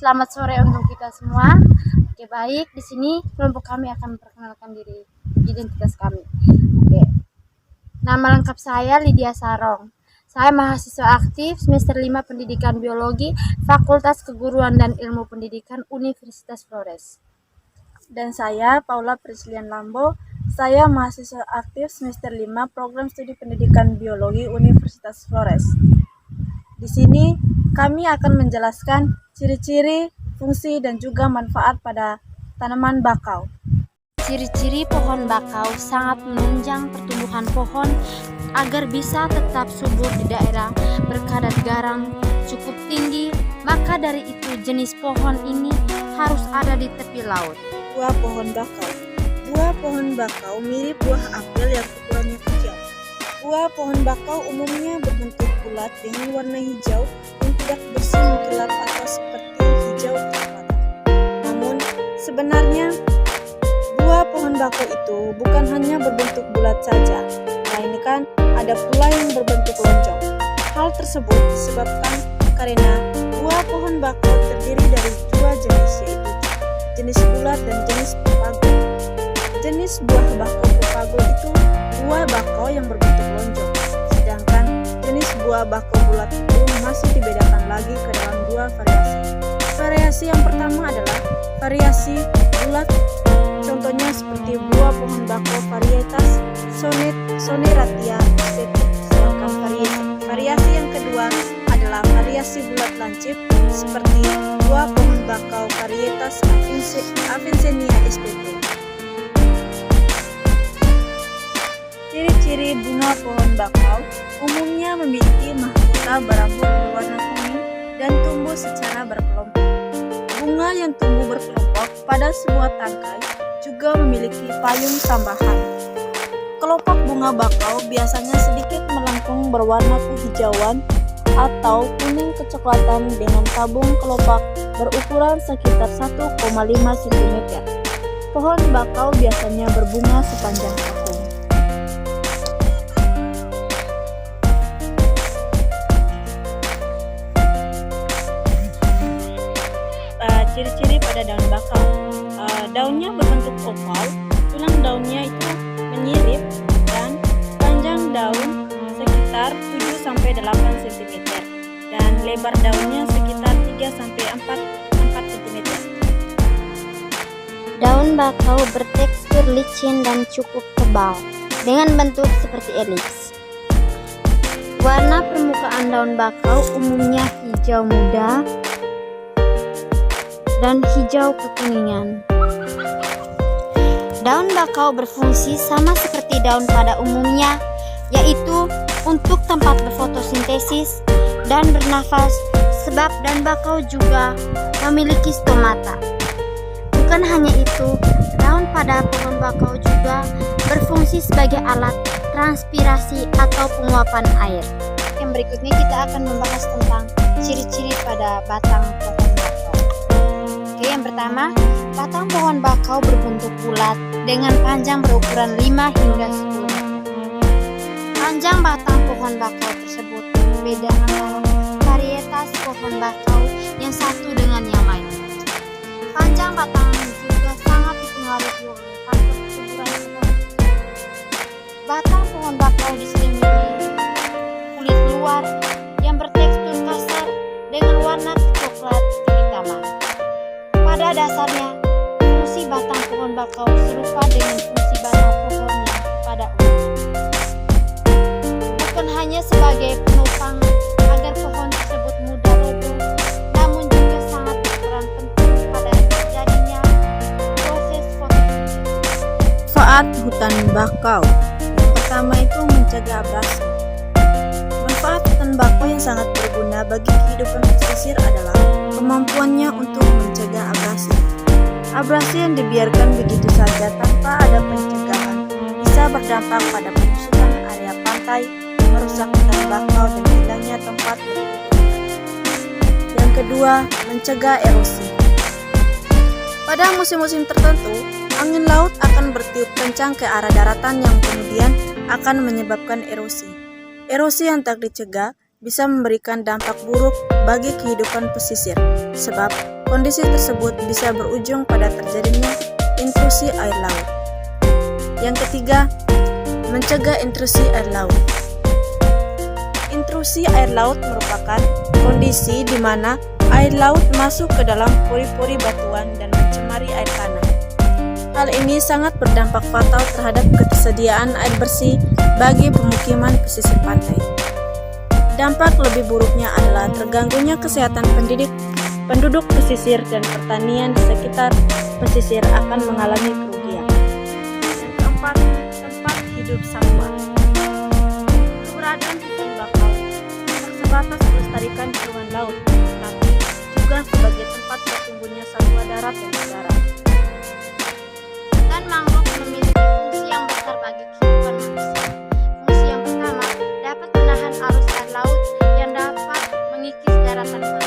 Selamat sore untuk kita semua. Oke, baik. Di sini kelompok kami akan memperkenalkan diri, identitas kami. Oke. Nama lengkap saya Lydia Sarong. Saya mahasiswa aktif semester 5 Pendidikan Biologi, Fakultas Keguruan dan Ilmu Pendidikan Universitas Flores. Dan saya Paula Prislian Lambo. Saya mahasiswa aktif semester 5 Program Studi Pendidikan Biologi Universitas Flores. Di sini kami akan menjelaskan ciri-ciri, fungsi, dan juga manfaat pada tanaman bakau. Ciri-ciri pohon bakau sangat menunjang pertumbuhan pohon agar bisa tetap subur di daerah berkadar garam cukup tinggi. Maka dari itu jenis pohon ini harus ada di tepi laut. Buah pohon bakau. Buah pohon bakau mirip buah apel yang ukurannya kecil. Buah pohon bakau umumnya berbentuk bulat dengan warna hijau yang tidak bersih mengkilap atau seperti hijau kecoklatan. Namun sebenarnya buah pohon bakau itu bukan hanya berbentuk bulat saja, melainkan ada pula yang berbentuk lonjong. Hal tersebut disebabkan karena buah pohon bakau terdiri dari dua jenis, yaitu jenis bulat dan jenis pepagul. Jenis buah bakau pepagul itu buah bakau yang berbentuk lonjong, sedangkan jenis buah bakau bulat itu masih dibedakan lagi ke dalam dua variasi. Variasi yang pertama adalah variasi bulat, contohnya seperti buah pohon bakau varietas Soneratia sp. Sedangkan variasi yang kedua adalah variasi bulat lancip seperti buah pohon bakau varietas Avicennia spp. Ciri-ciri bunga pohon bakau umumnya memiliki mahkota berambut berwarna kuning dan tumbuh secara berkelompok. Bunga yang tumbuh berkelompok pada sebuah tangkai juga memiliki payung tambahan. Kelopak bunga bakau biasanya sedikit melengkung berwarna kehijauan atau kuning kecoklatan dengan tabung kelopak berukuran sekitar 1,5 cm. Pohon bakau biasanya berbunga sepanjang tahun. Ciri-ciri pada daun bakau. Daunnya berbentuk oval, tulang daunnya itu menyirip, dan panjang daun sekitar 7-8 cm dan lebar daunnya sekitar 3-4 cm. Daun bakau bertekstur licin dan cukup tebal dengan bentuk seperti elips. Warna permukaan daun bakau umumnya hijau muda dan hijau kekuningan. Daun bakau berfungsi sama seperti daun pada umumnya, yaitu untuk tempat berfotosintesis dan bernafas, sebab daun bakau juga memiliki stomata. Bukan hanya itu, daun pada pohon bakau juga berfungsi sebagai alat transpirasi atau penguapan air. Yang berikutnya kita akan membahas tentang ciri-ciri pada batang pohon bakau. Oke, yang pertama, batang pohon bakau berbentuk bulat dengan panjang berukuran 5 hingga 10 meter. Panjang batang pohon bakau tersebut berbeda antara varietas pohon bakau yang satu dengan yang lain. Panjang batang juga sangat dipengaruhi oleh faktor kesuburan pohon. Batang pohon bakau diselimuti kulit luar yang bertekstur kasar dengan warna coklat kehitaman. Pada dasarnya, fungsi batang pohon bakau serupa dengan fungsi batang pohonnya pada umumnya. Bukan hanya sebagai penopang agar pohon tersebut mudah roboh, namun juga sangat berperan penting pada terjadinya proses fotosintesis. Manfaat hutan bakau. Yang pertama itu mencegah abrasi. Manfaat hutan bakau yang sangat berguna bagi kehidupan pesisir adalah kemampuannya untuk mencegah abrasi. Abrasi yang dibiarkan begitu saja tanpa ada pencegahan bisa berdampak pada penyusutan area pantai, merusak hutan bakau dan hilangnya tempat berkumpul. Yang kedua, mencegah erosi. Pada musim-musim tertentu, angin laut akan bertiup kencang ke arah daratan yang kemudian akan menyebabkan erosi. Erosi yang tak dicegah bisa memberikan dampak buruk bagi kehidupan pesisir, sebab Kondisi tersebut bisa berujung pada terjadinya intrusi air laut. Yang ketiga, mencegah intrusi air laut. Intrusi air laut merupakan kondisi di mana air laut masuk ke dalam pori-pori batuan dan mencemari air tanah. Hal ini sangat berdampak fatal terhadap ketersediaan air bersih bagi pemukiman pesisir pantai. Dampak lebih buruknya adalah terganggunya kesehatan penduduk pesisir dan pertanian di sekitar pesisir akan mengalami kerugian. Yang keempat, tempat hidup satwa. Keberadaan ikan bakau tak sebatas melestarikan hewan laut, tapi juga sebagai tempat bertumbuhnya satwa darat dan udara. Dan mangrove memiliki fungsi yang besar bagi kehidupan manusia. Fungsi yang pertama dapat menahan arus air laut yang dapat mengikis daratan